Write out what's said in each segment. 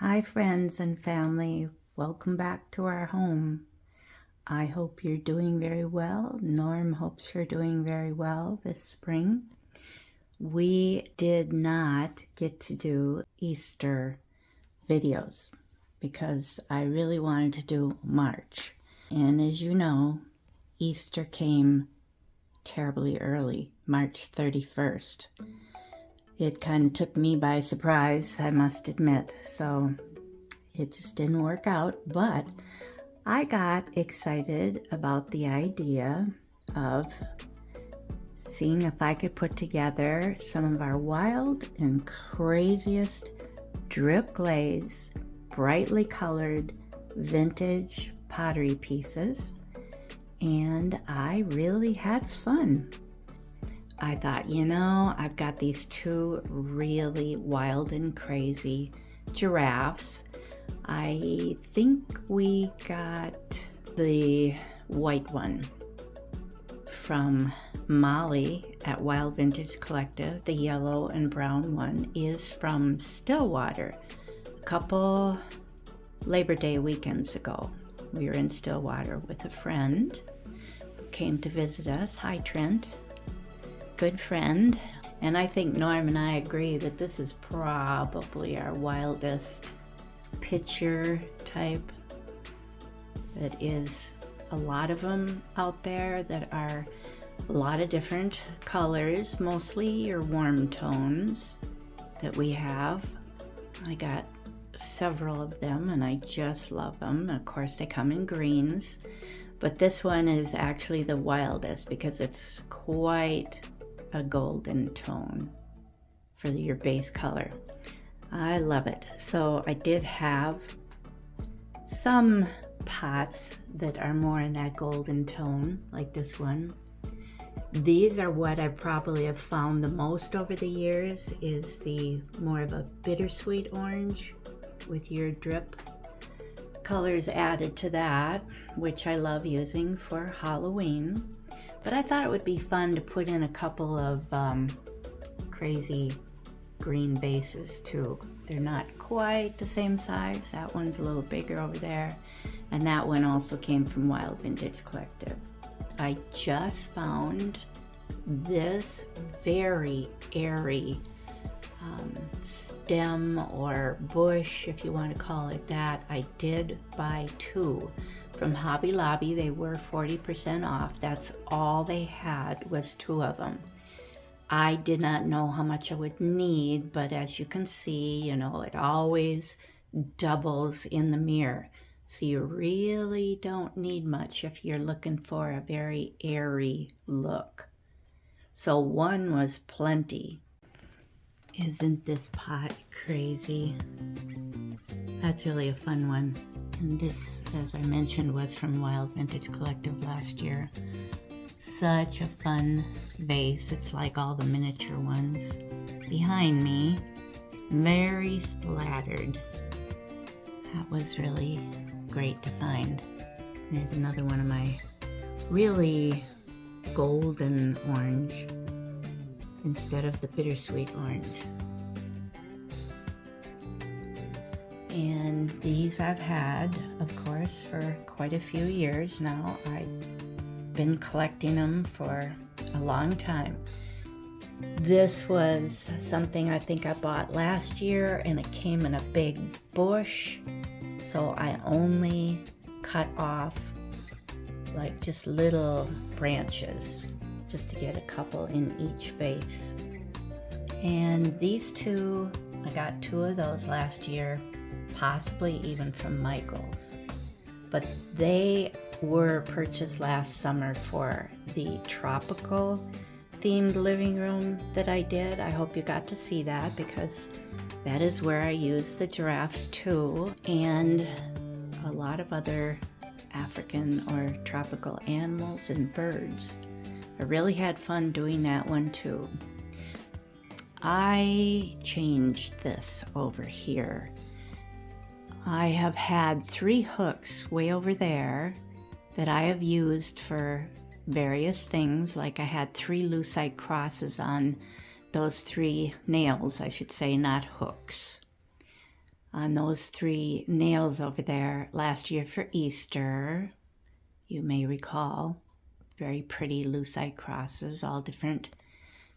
Hi friends and family, welcome back to our home. I hope you're doing very well. Norm hopes you're doing very well this spring. We did not get to do Easter videos because I really wanted to do March. And as you know, Easter came terribly early, March 31st. It kind of took me by surprise, I must admit, so it just didn't work out, but I got excited about the idea of seeing if I could put together some of our wild and craziest drip glaze, brightly colored vintage pottery pieces, and I really had fun. I thought, I've got these two really wild and crazy giraffes. I think we got the white one from Molly at Wild Vintage Collective. The yellow and brown one is from Stillwater. A couple Labor Day weekends ago, we were in Stillwater with a friend who came to visit us. Hi, Trent. Good friend. And I think Norm and I agree that this is probably our wildest picture type. That is a lot of them out there that are a lot of different colors, mostly your warm tones that we have. I got several of them and I just love them. Of course, they come in greens, but this one is actually the wildest because it's quite a golden tone for your base color. I love it. So I did have some pots that are more in that golden tone, like this one. These are what I probably have found the most over the years, is the more of a bittersweet orange with your drip colors added to that, which I love using for Halloween. But I thought it would be fun to put in a couple of crazy green vases too. They're not quite the same size. That one's a little bigger over there. And that one also came from Wild Vintage Collective. I just found this very airy stem or bush, if you want to call it that. I did buy two from Hobby Lobby. They were 40% off. That's all they had, was two of them. I did not know how much I would need, but as you can see, it always doubles in the mirror. So you really don't need much if you're looking for a very airy look. So one was plenty. Isn't this pot crazy? That's really a fun one. And this, as I mentioned, was from Wild Vintage Collective last year. Such a fun vase. It's like all the miniature ones. Behind me, very splattered. That was really great to find. There's another one of my really golden orange instead of the bittersweet orange. And these I've had, of course, for quite a few years now. I've been collecting them for a long time. This was something I think I bought last year, and it came in a big bush, so I only cut off like just little branches just to get a couple in each vase. And these two, I got two of those last year, possibly even from Michael's, but they were purchased last summer for the tropical themed living room that I did. I hope you got to see that, because that is where I used the giraffes too, and a lot of other African or tropical animals and birds. I really had fun doing that one too. I changed this over here. I have had 3 hooks way over there that I have used for various things. Like I had 3 lucite crosses on those 3 nails, I should say, not hooks. on those 3 nails over there last year for Easter. You may recall, very pretty lucite crosses, all different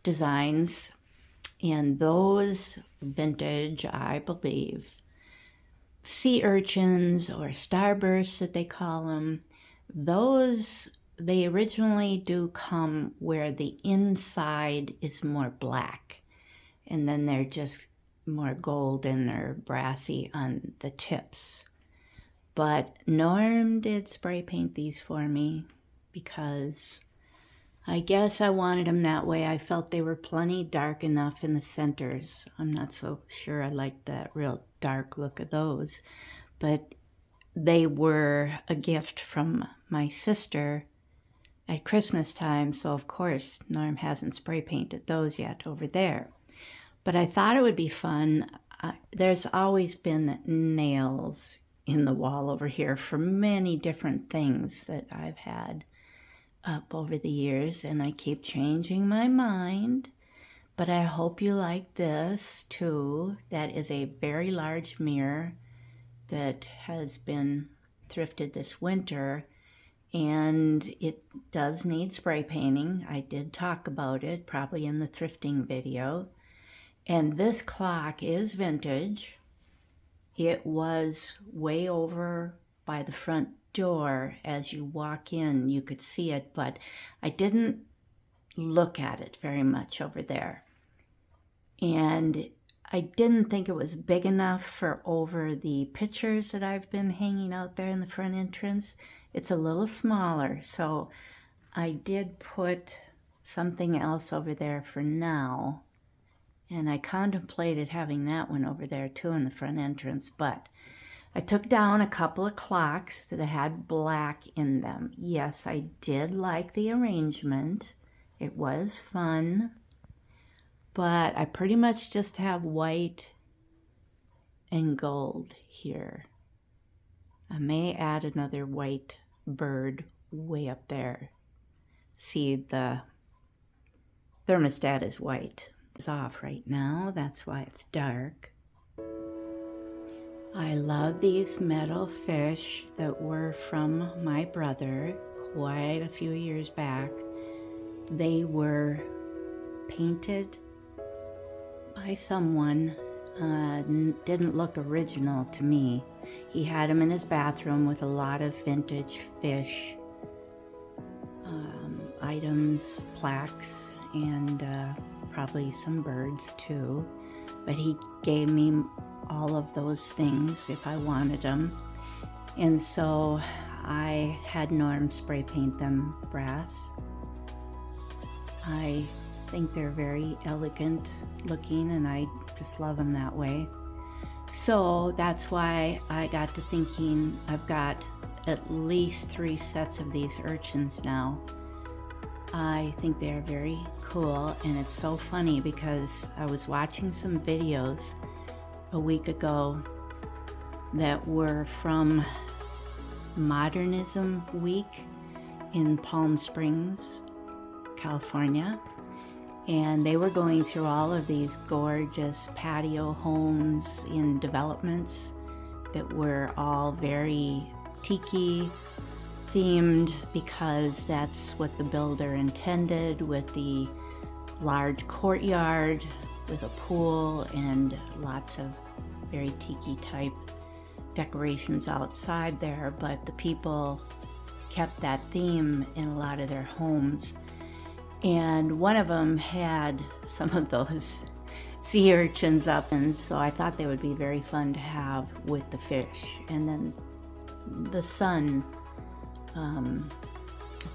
designs. And those vintage, I believe, sea urchins or starbursts that they call them, those, they originally do come where the inside is more black, and then they're just more golden or brassy on the tips. But Norm did spray paint these for me because I guess I wanted them that way. I felt they were plenty dark enough in the centers. I'm not so sure I liked that real dark look of those, but they were a gift from my sister at Christmas time, so of course Norm hasn't spray painted those yet over there. But I thought it would be fun. There's always been nails in the wall over here for many different things that I've had up over the years, and I keep changing my mind. But I hope you like this too. That is a very large mirror that has been thrifted this winter, and it does need spray painting. I did talk about it probably in the thrifting video. And this clock is vintage. It was way over by the front door. As you walk in, you could see it, but I didn't look at it very much over there. And I didn't think it was big enough for over the pictures that I've been hanging out there in the front entrance. It's a little smaller, so I did put something else over there for now. And I contemplated having that one over there too in the front entrance, but I took down a couple of clocks that had black in them. Yes, I did like the arrangement. It was fun, but I pretty much just have white and gold here. I may add another white bird way up there. See, the thermostat is white. It's off right now, that's why it's dark. I love these metal fish that were from my brother quite a few years back. They were painted by someone, didn't look original to me. He had them in his bathroom with a lot of vintage fish items, plaques, and probably some birds too. But he gave me all of those things if I wanted them. And so I had Norm spray paint them brass. I think they're very elegant looking, and I just love them that way. So that's why I got to thinking I've got at least 3 sets of these urchins now. I think they're very cool, and it's so funny because I was watching some videos a week ago that were from Modernism Week in Palm Springs, California, and they were going through all of these gorgeous patio homes in developments that were all very tiki themed, because that's what the builder intended, with the large courtyard with a pool and lots of very tiki type decorations outside there. But the people kept that theme in a lot of their homes, and one of them had some of those sea urchins up, and so I thought they would be very fun to have with the fish. And then the sun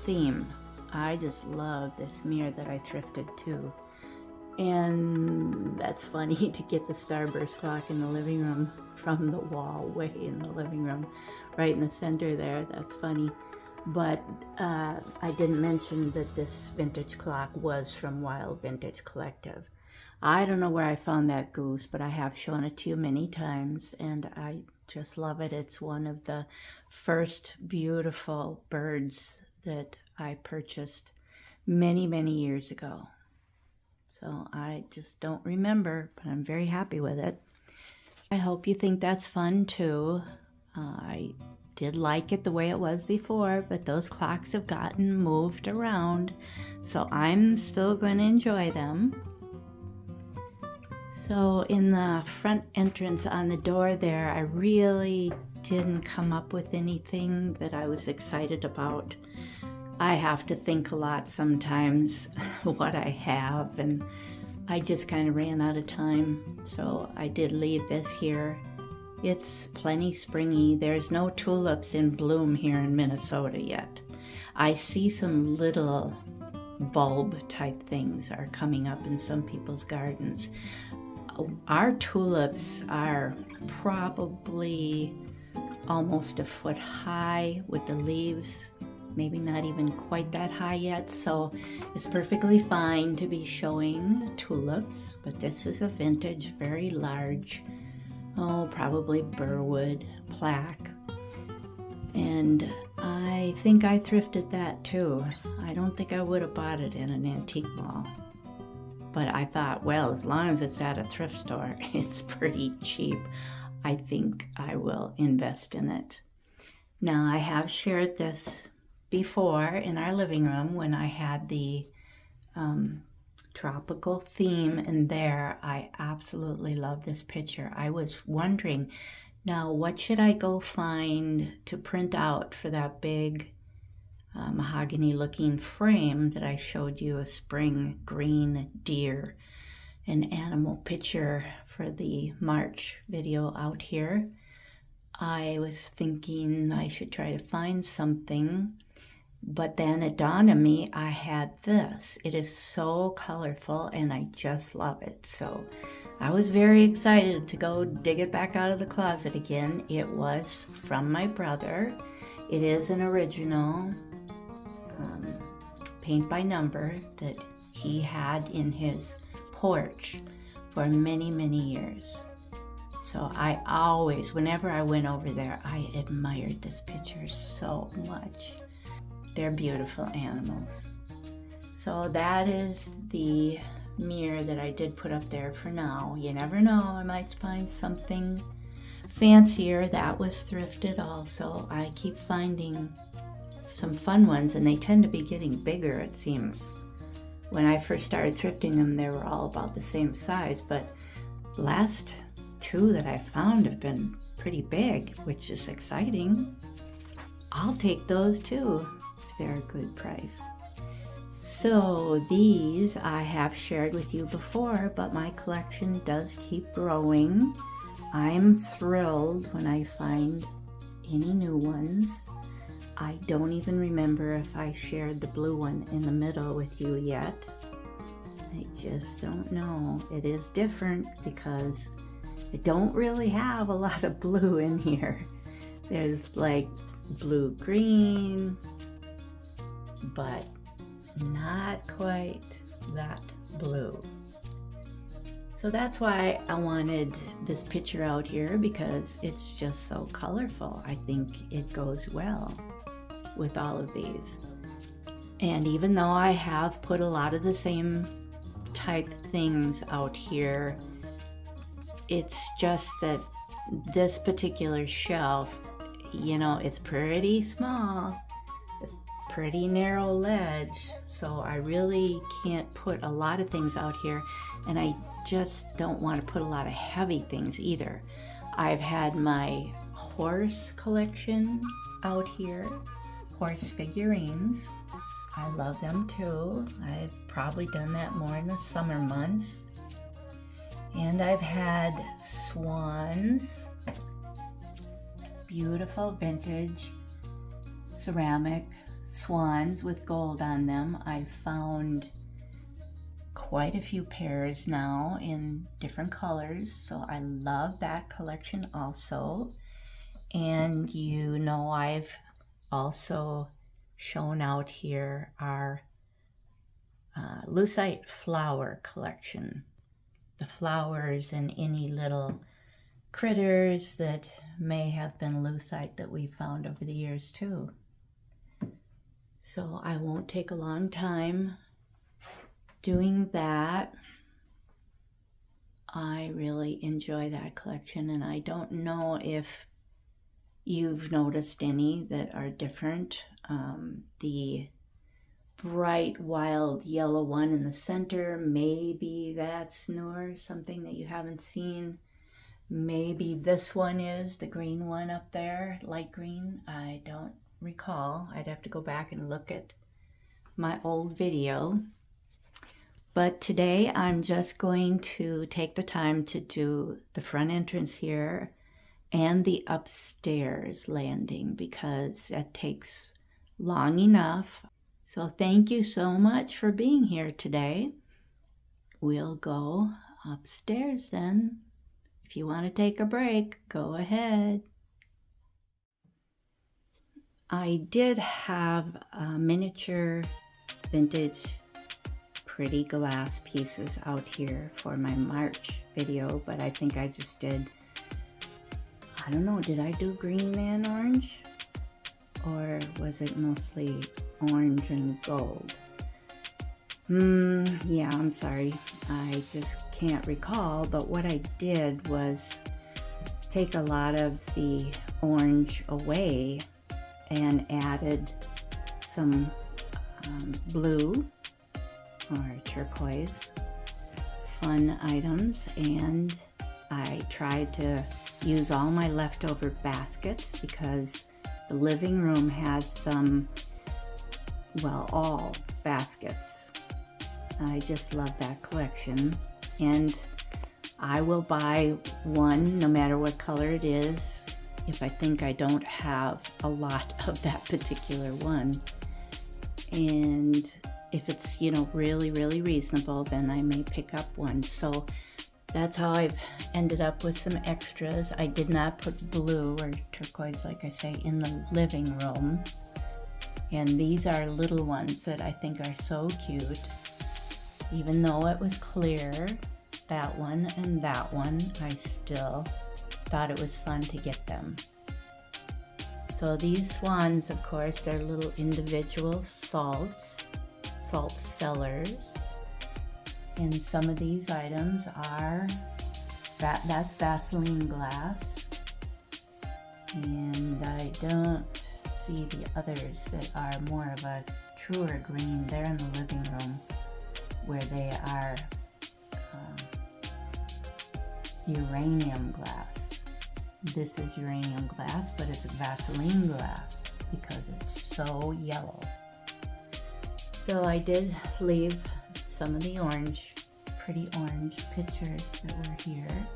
theme. I just love this mirror that I thrifted too. And that's funny to get the starburst clock in the living room from the wall way in the living room, right in the center there. That's funny. But I didn't mention that this vintage clock was from Wild Vintage Collective. I don't know where I found that goose, but I have shown it to you many times, and I just love it. It's one of the first beautiful birds that I purchased many, many years ago. So I just don't remember, but I'm very happy with it. I hope you think that's fun too. I did like it the way it was before, but those clocks have gotten moved around, so I'm still going to enjoy them. So in the front entrance on the door there, I really didn't come up with anything that I was excited about. I have to think a lot sometimes what I have, and I just kind of ran out of time, so I did leave this here. It's plenty springy. There's no tulips in bloom here in Minnesota yet. I see some little bulb type things are coming up in some people's gardens. Our tulips are probably almost a foot high with the leaves, maybe not even quite that high yet, so it's perfectly fine to be showing tulips, but this is a vintage, very large, probably Burwood plaque, and I think I thrifted that too. I don't think I would have bought it in an antique mall, but I thought, well, as long as it's at a thrift store, it's pretty cheap. I think I will invest in it. Now, I have shared this before in our living room when I had the tropical theme in there. I absolutely love this picture. I was wondering, now what should I go find to print out for that big mahogany looking frame that I showed you, a spring green deer, an animal picture for the March video out here. I was thinking I should try to find something, but then it dawned on me I had this. It is so colorful and I just love it. So I was very excited to go dig it back out of the closet again. It was from my brother. It is an original paint by number that he had in his porch for many, many years. So I always, whenever I went over there, I admired this picture so much. They're beautiful animals. So that is the mirror that I did put up there for now. You never know, I might find something fancier. That was thrifted also. I keep finding some fun ones, and they tend to be getting bigger, it seems. When I first started thrifting them, they were all about the same size, but last two that I found have been pretty big, which is exciting. I'll take those too if they're a good price. So these I have shared with you before, but my collection does keep growing. I'm thrilled when I find any new ones. I don't even remember if I shared the blue one in the middle with you yet. I just don't know. It is different because I don't really have a lot of blue in here. There's like blue-green, but not quite that blue. So that's why I wanted this picture out here, because it's just so colorful. I think it goes well with all of these. And even though I have put a lot of the same type things out here, it's just that this particular shelf, you know, it's pretty small, it's pretty narrow ledge, so I really can't put a lot of things out here, and I just don't want to put a lot of heavy things either. I've had my horse collection out here, horse figurines. I love them too. I've probably done that more in the summer months. And I've had swans, beautiful vintage ceramic swans with gold on them. I've found quite a few pairs now in different colors, so I love that collection also. And you know, I've also shown out here our lucite flower collection. The flowers and any little critters that may have been lucite that we found over the years too. So I won't take a long time doing that. I really enjoy that collection, and I don't know if you've noticed any that are different. The bright wild yellow one in the center, maybe that's newer, something that you haven't seen. Maybe this one is the green one up there, light green. I don't recall. I'd have to go back and look at my old video. But today I'm just going to take the time to do the front entrance here and the upstairs landing because that takes long enough. So thank you so much for being here today. We'll go upstairs then. If you want to take a break, go ahead. I did have miniature vintage pretty glass pieces out here for my March video, but I think I just did, I don't know, did I do green and orange? Or was it mostly orange and gold? Yeah, I'm sorry. I just can't recall, but what I did was take a lot of the orange away and added some blue or turquoise fun items, and I tried to use all my leftover baskets because the living room has some, well, all baskets. I just love that collection, and I will buy one no matter what color it is if I think I don't have a lot of that particular one. And if it's, you know, really, really reasonable, then I may pick up one. So that's how I've ended up with some extras. I did not put blue or turquoise, like I say, in the living room. And these are little ones that I think are so cute. Even though it was clear, that one and that one, I still thought it was fun to get them. So these swans, of course, they're little individual salt cellars. And some of these items are, that's Vaseline glass. And I don't see the others that are more of a truer green. They're in the living room where they are uranium glass. This is uranium glass, but it's Vaseline glass because it's so yellow. So I did leave some of the orange, pretty orange pictures that were here.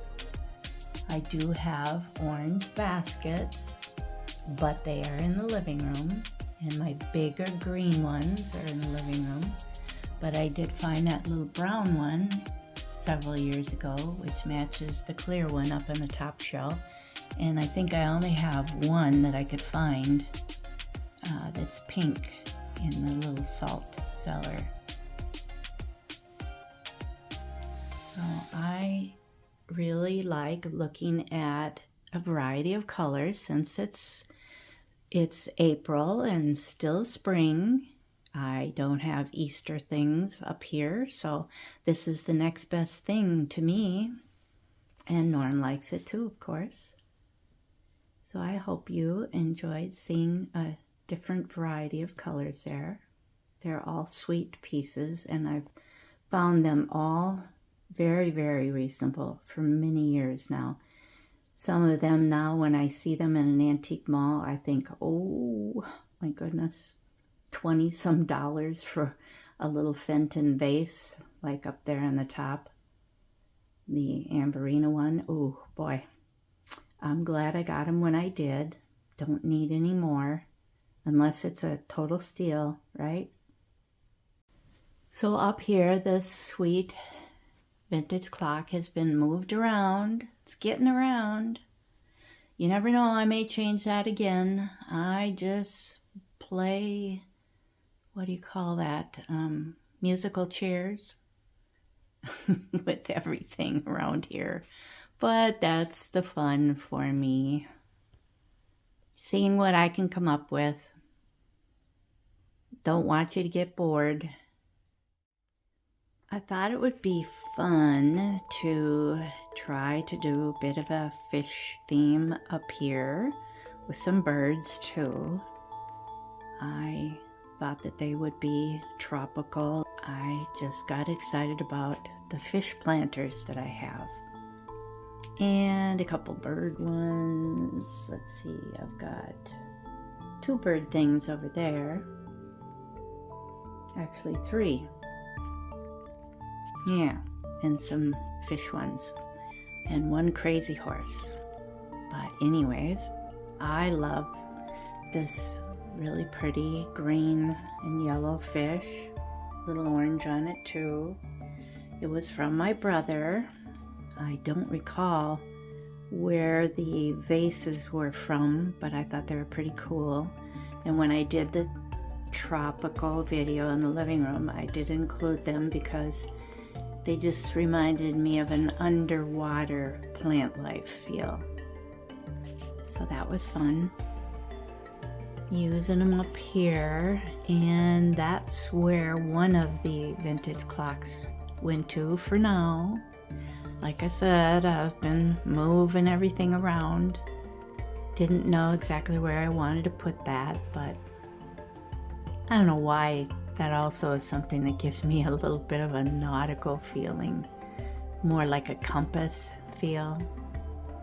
I do have orange baskets, but they are in the living room, and my bigger green ones are in the living room. But I did find that little brown one several years ago, which matches the clear one up on the top shelf. And I think I only have one that I could find that's pink in the little salt cellar. So I really like looking at a variety of colors since it's April and still spring. I don't have Easter things up here, so this is the next best thing to me. And Norm likes it too, of course. So I hope you enjoyed seeing a different variety of colors there. They're all sweet pieces, and I've found them all very, very reasonable for many years now. Some of them now, when I see them in an antique mall, I think, oh my goodness, $20-some for a little Fenton vase, like up there on the top. The Amberina one, oh boy. I'm glad I got them when I did. Don't need any more, unless it's a total steal, right? So up here, this sweet vintage clock has been moved around. It's getting around. You never know, I may change that again. I just play, what do you call that? Musical chairs with everything around here. But that's the fun for me. Seeing what I can come up with. Don't want you to get bored. I thought it would be fun to try to do a bit of a fish theme up here with some birds too. I thought that they would be tropical. I just got excited about the fish planters that I have. And a couple bird ones. Let's see, I've got 2 bird things over there. Actually 3. Yeah, and some fish ones. And 1 crazy horse. But anyways, I love this really pretty green and yellow fish. Little orange on it too. It was from my brother. I don't recall where the vases were from, but I thought they were pretty cool. And when I did the tropical video in the living room, I did include them because they just reminded me of an underwater plant life feel. So that was fun. Using them up here, and that's where one of the vintage clocks went to for now. Like I said, I've been moving everything around. Didn't know exactly where I wanted to put that, but I don't know why that also is something that gives me a little bit of a nautical feeling, more like a compass feel,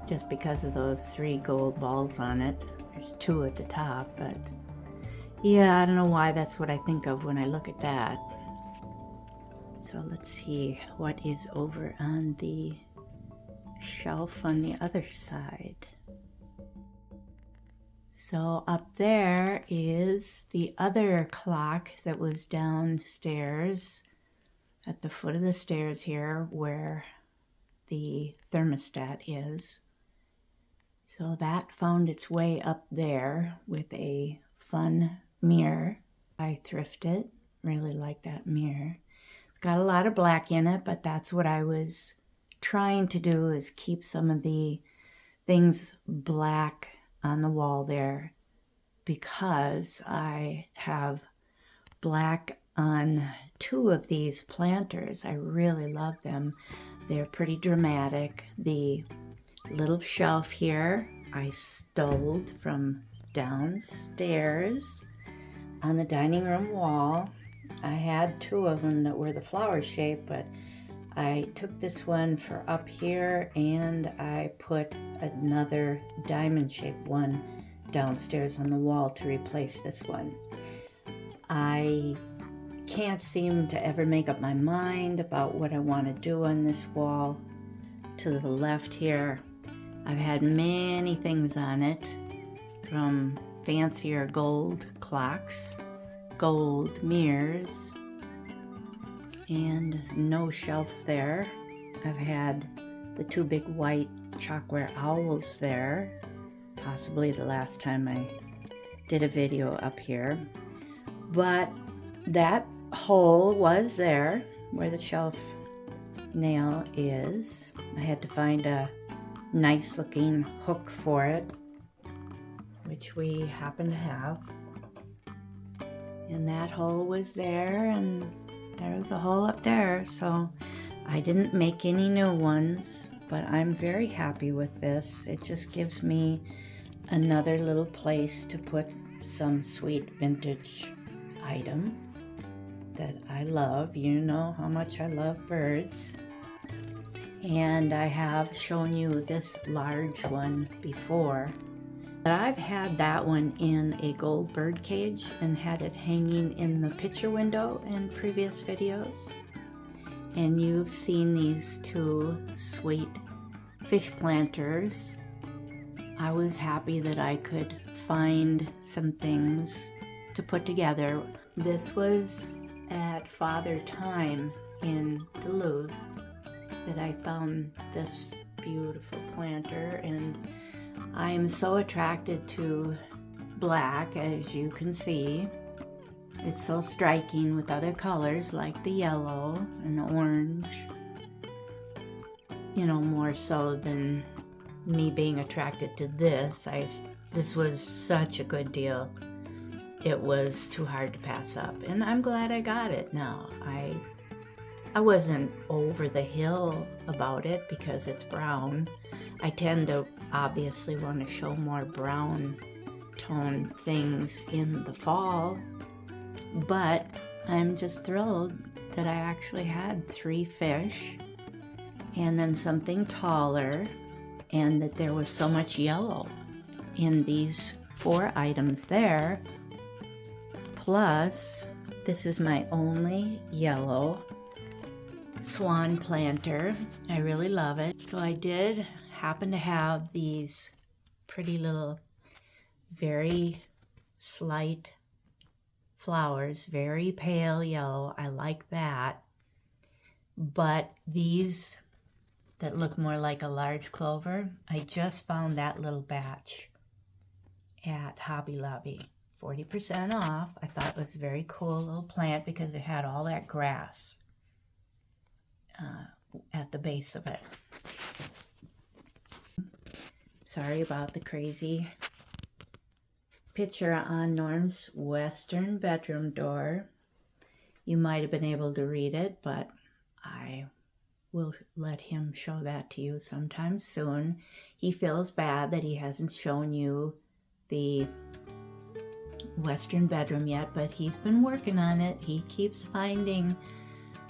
just because of those 3 gold balls on it. There's 2 at the top, but yeah, I don't know why that's what I think of when I look at that. So let's see what is over on the shelf on the other side. So up there is the other clock that was downstairs at the foot of the stairs here where the thermostat is. So that found its way up there with a fun mirror. I thrifted. Really like that mirror. It's got a lot of black in it, but that's what I was trying to do, is keep some of the things black on the wall there, because I have black on 2 of these planters. I really love them. They're pretty dramatic. The little shelf here I stole from downstairs on the dining room wall. I had 2 of them that were the flower shape, but I took this one for up here and I put another diamond shaped one downstairs on the wall to replace this one. I can't seem to ever make up my mind about what I want to do on this wall. To the left here, I've had many things on it, from fancier gold clocks, gold mirrors, and no shelf there. I've had the 2 big white chalkware owls there, possibly the last time I did a video up here. But that hole was there where the shelf nail is. I had to find a nice looking hook for it, which we happen to have. And that hole was there, and there was a hole up there. So I didn't make any new ones, but I'm very happy with this. It just gives me another little place to put some sweet vintage item that I love. You know how much I love birds. And I have shown you this large one before. But I've had that one in a gold bird cage and had it hanging in the picture window in previous videos. And you've seen these 2 sweet fish planters. I was happy that I could find some things to put together. This was at Father Time in Duluth that I found this beautiful planter, and I'm so attracted to black, as you can see. It's so striking with other colors like the yellow and the orange. You know, more so than me being attracted to this. This was such a good deal. It was too hard to pass up, and I'm glad I got it now. I wasn't over the hill about it because it's brown. I tend to obviously want to show more brown tone things in the fall, but I'm just thrilled that I actually had 3 fish and then something taller, and that there was so much yellow in these 4 items there. Plus, this is my only yellow swan planter. I really love it. So I did happen to have these pretty little, very slight flowers, very pale yellow. I like that. But these that look more like a large clover, I just found that little batch at Hobby Lobby. 40% off. I thought it was a very cool little plant because it had all that grass at the base of it. Sorry about the crazy picture on Norm's western bedroom door. You might have been able to read it, but I will let him show that to you sometime soon. He feels bad that he hasn't shown you the western bedroom yet, but he's been working on it. He keeps finding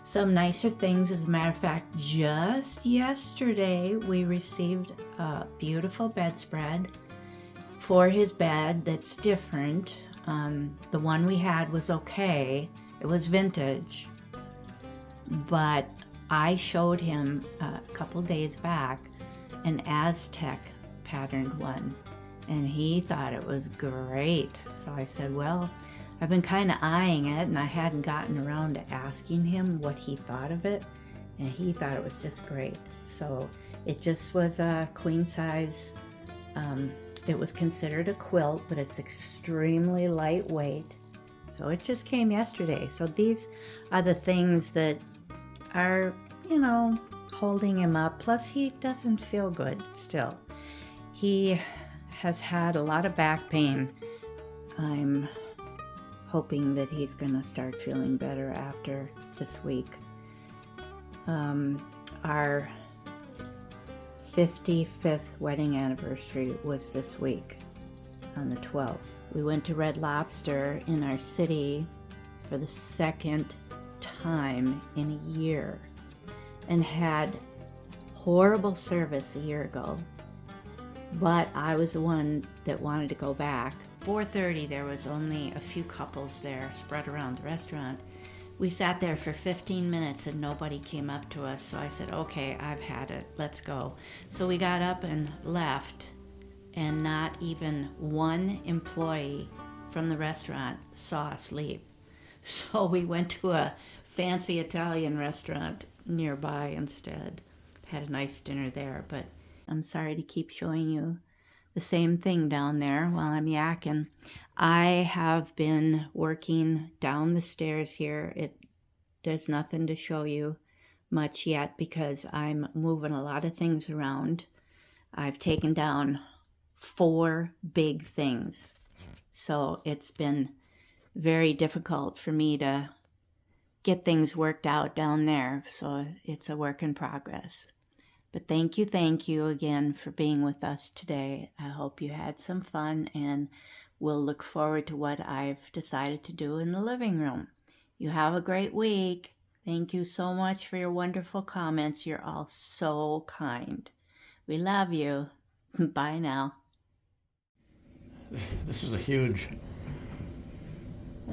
some nicer things. As a matter of fact, just yesterday we received a beautiful bedspread for his bed that's different. The one we had was okay. It was vintage, but I showed him a couple days back an Aztec patterned one, and he thought it was great. So I said, well, I've been kind of eyeing it, and I hadn't gotten around to asking him what he thought of it, and he thought it was just great. So it just was a queen size. It was considered a quilt, but it's extremely lightweight. So it just came yesterday. So these are the things that are, you know, holding him up. Plus, he doesn't feel good still. He has had a lot of back pain. I'm hoping that he's going to start feeling better after this week. Our 55th wedding anniversary was this week on the 12th. We went to Red Lobster in our city for the 2nd time in a year and had horrible service a year ago, but I was the one that wanted to go back. 4:30, there was only a few couples there spread around the restaurant. We sat there for 15 minutes and nobody came up to us, so I said, okay, I've had it, let's go. So we got up and left, and not even one employee from the restaurant saw us leave. So we went to a fancy Italian restaurant nearby instead. Had a nice dinner there, but I'm sorry to keep showing you the same thing down there while I'm yakking. I have been working down the stairs here. There's nothing to show you much yet because I'm moving a lot of things around. I've taken down 4 big things. So it's been very difficult for me to get things worked out down there. So it's a work in progress. But thank you again for being with us today. I hope you had some fun, and we'll look forward to what I've decided to do in the living room. You have a great week. Thank you so much for your wonderful comments. You're all so kind. We love you. Bye now. This is a huge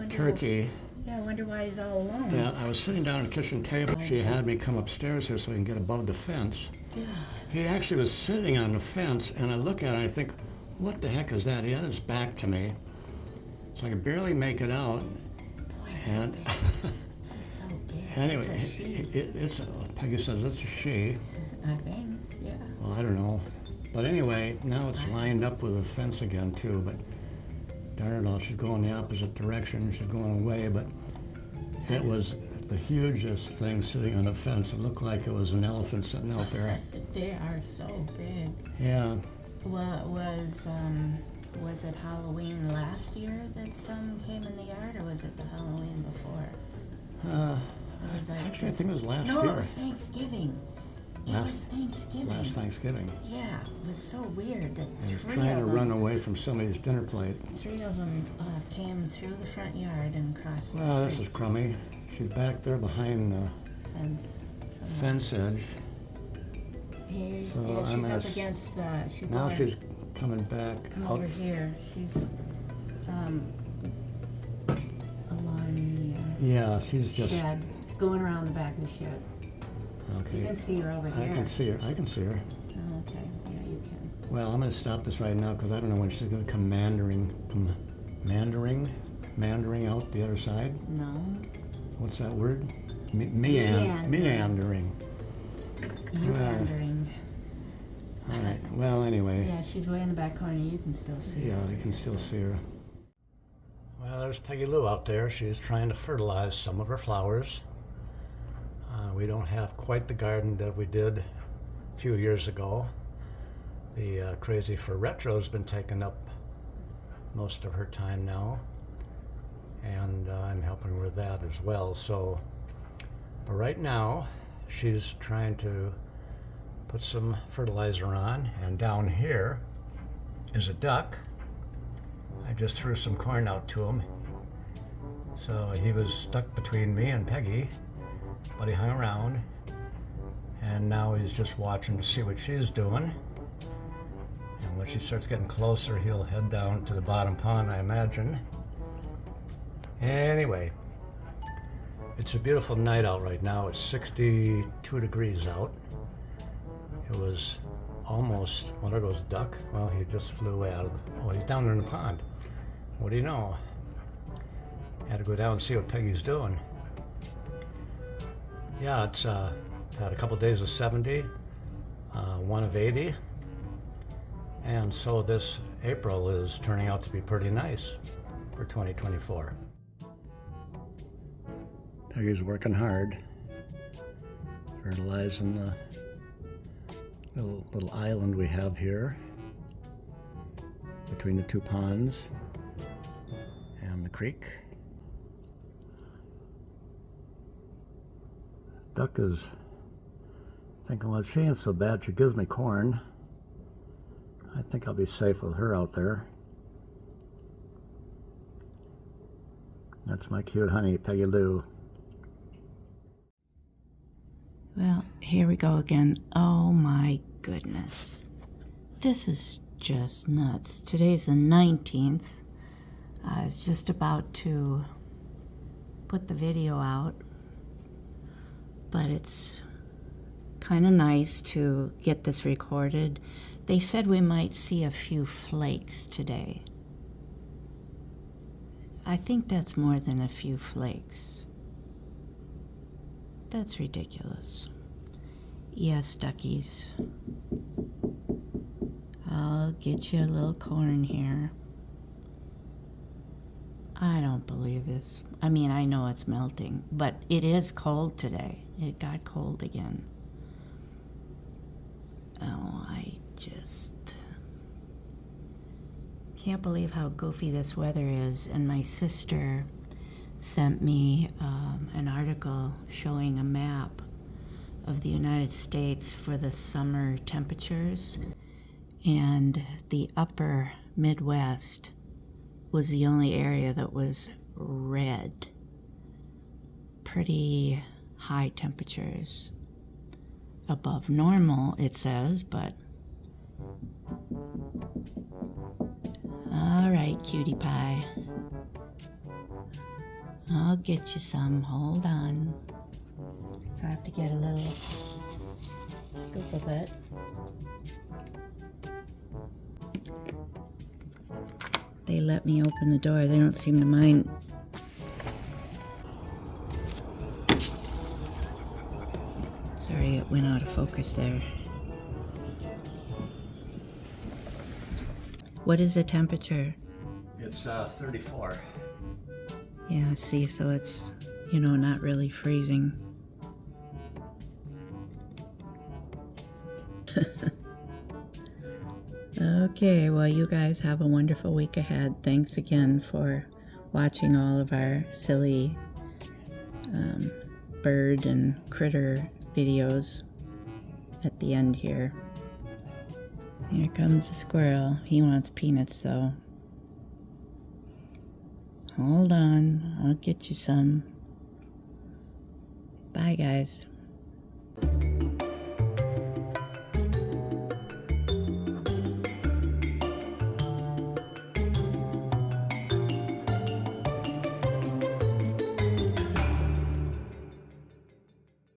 turkey. Yeah, I wonder why he's all alone. Yeah, I was sitting down at the kitchen table. She had me come upstairs here so I can get above the fence. Yeah. He actually was sitting on the fence, and I look at it and I think, what the heck is that? He had his back to me, so I could barely make it out. Boy, And he's so big. anyway, it's Peggy says it's a she. I think, yeah. Well, I don't know. But anyway, now it's lined up with the fence again too, but darn it all, she's going the opposite direction. She's going away, but it was the hugest thing sitting on the fence. It looked like it was an elephant sitting out there. They are so big. Yeah. Well, was it Halloween last year that some came in the yard, or was it the Halloween before? Actually, I think it was last year. No, it was Thanksgiving. It was Thanksgiving. Last Thanksgiving. Yeah, it was so weird that He was three trying to of them, run away from somebody's dinner plate. three of them came through the front yard and crossed the Well, this street. is crummy. She's back there behind the Fence. fence edge. Here, So yeah, I'm she's gonna up against the. She Now got she's coming back come out. over here. She's along the Yeah, she's just shed, going around the back of the shed. You okay. can see her over I here. can see her. I can see her. Oh, okay, yeah, you can. Well, I'm going to stop this right now because I don't know when she's going to come meandering out the other side. No. What's that word? Meandering. Meandering. You're wandering. All right. Well, anyway. Yeah, she's way in the back corner. You can still see Yeah, her. you can still see her. Well, there's Peggy Lou out there. She's trying to fertilize some of her flowers. We don't have quite the garden that we did a few years ago. The Crazy for Retro has been taking up most of her time now, and I'm helping her with that as well. So, but right now, she's trying to put some fertilizer on, and down here is a duck. I just threw some corn out to him. So he was stuck between me and Peggy, but he hung around, and now he's just watching to see what she's doing. And when she starts getting closer, he'll head down to the bottom pond, I imagine. Anyway, it's a beautiful night out right now. It's 62 degrees out. It was almost, well, there goes duck. Well, he just flew away out of he's down there in the pond. What do you know? Had to go down and see what Peggy's doing. Yeah, it's had a couple days of 70, one of 80, and so this April is turning out to be pretty nice for 2024. Peggy's working hard, fertilizing the little island we have here between the two ponds and the creek. Duck is thinking, well, she ain't so bad. She gives me corn. I think I'll be safe with her out there. That's my cute honey, Peggy Lou. Well, here we go again. Oh my goodness. This is just nuts. Today's the 19th. I was just about to put the video out, but it's kind of nice to get this recorded. They said we might see a few flakes today. I think that's more than a few flakes. That's ridiculous. Yes, duckies. I'll get you a little corn here. I don't believe this. I mean, I know it's melting, but it is cold today. It got cold again. Oh, I just can't believe how goofy this weather is. And my sister sent me an article showing a map of the United States for the summer temperatures, and the upper Midwest was the only area that was red. Pretty high temperatures. Above normal, it says, but... All right, cutie pie. I'll get you some. Hold on. So I have to get a little scoop of it. They let me open the door. They don't seem to mind. Sorry, it went out of focus there. What is the temperature? It's 34. Yeah, see, so it's, not really freezing. Okay, well, you guys have a wonderful week ahead. Thanks again for watching all of our silly bird and critter videos at the end here. Here comes the squirrel. He wants peanuts though. Hold on, I'll get you some. Bye guys.